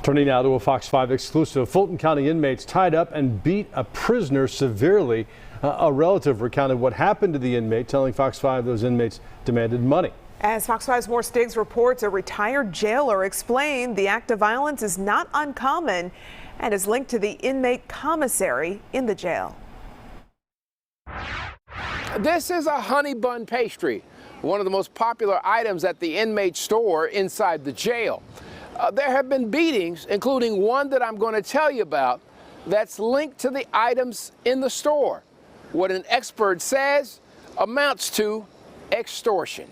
Turning now to a Fox 5 exclusive. Fulton County inmates tied up and beat a prisoner severely. A relative recounted what happened to the inmate, telling Fox 5 those inmates demanded money. As Fox 5's More Stiggs reports, a retired jailer explained the act of violence is not uncommon and is linked to the inmate commissary in the jail. This is a honey bun pastry, one of the most popular items at the inmate store inside the jail. There have been beatings, including one that I'm going to tell you about, that's linked to the items in the store. What an expert says amounts to extortion.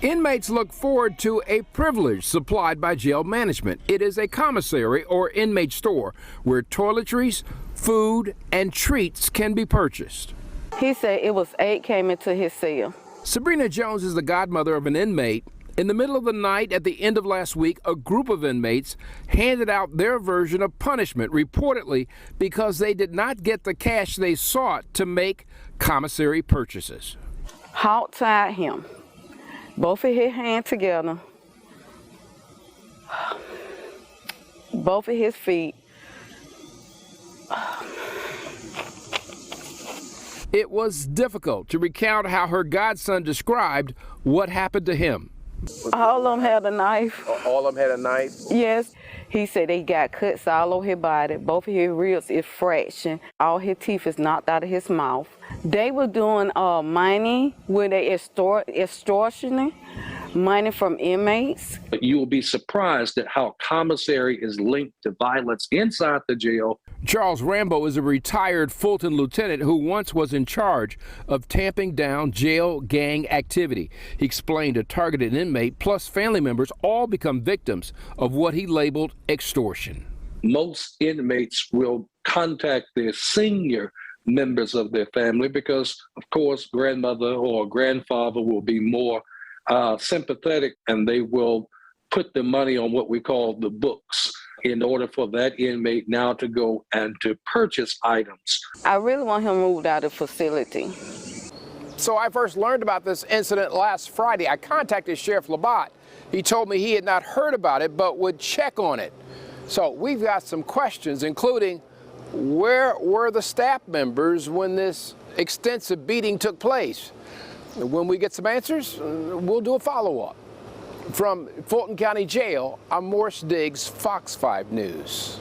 Inmates look forward to a privilege supplied by jail management. It is a commissary or inmate store where toiletries, food, and treats can be purchased. He said it was 8 came into his cell. Sabrina Jones is the godmother of an inmate. In the middle of the night at the end of last week, a group of inmates handed out their version of punishment, reportedly because they did not get the cash they sought to make commissary purchases. Hog-tied him, both of his hands together, both of his feet. It was difficult to recount how her godson described what happened to him. All of them had a knife. All of them had a knife? Yes. He said he got cuts all over his body. Both of his ribs is fractured. All his teeth is knocked out of his mouth. They were doing money where they extortioning money from inmates. But you will be surprised at how commissary is linked to violence inside the jail. Charles Rambo is a retired Fulton lieutenant who once was in charge of tamping down jail gang activity. He explained a targeted inmate plus family members all become victims of what he labeled extortion. Most inmates will contact their senior members of their family because, of course, grandmother or grandfather will be more sympathetic, and they will put the money on what we call the books in order for that inmate now to go and to purchase items. I really want him moved out of the facility. So I first learned about this incident last Friday. I contacted Sheriff Labatt. He told me he had not heard about it, but would check on it. So we've got some questions, including where were the staff members when this extensive beating took place? When we get some answers, we'll do a follow-up. From Fulton County Jail, I'm More Stiggs, Fox 5 News.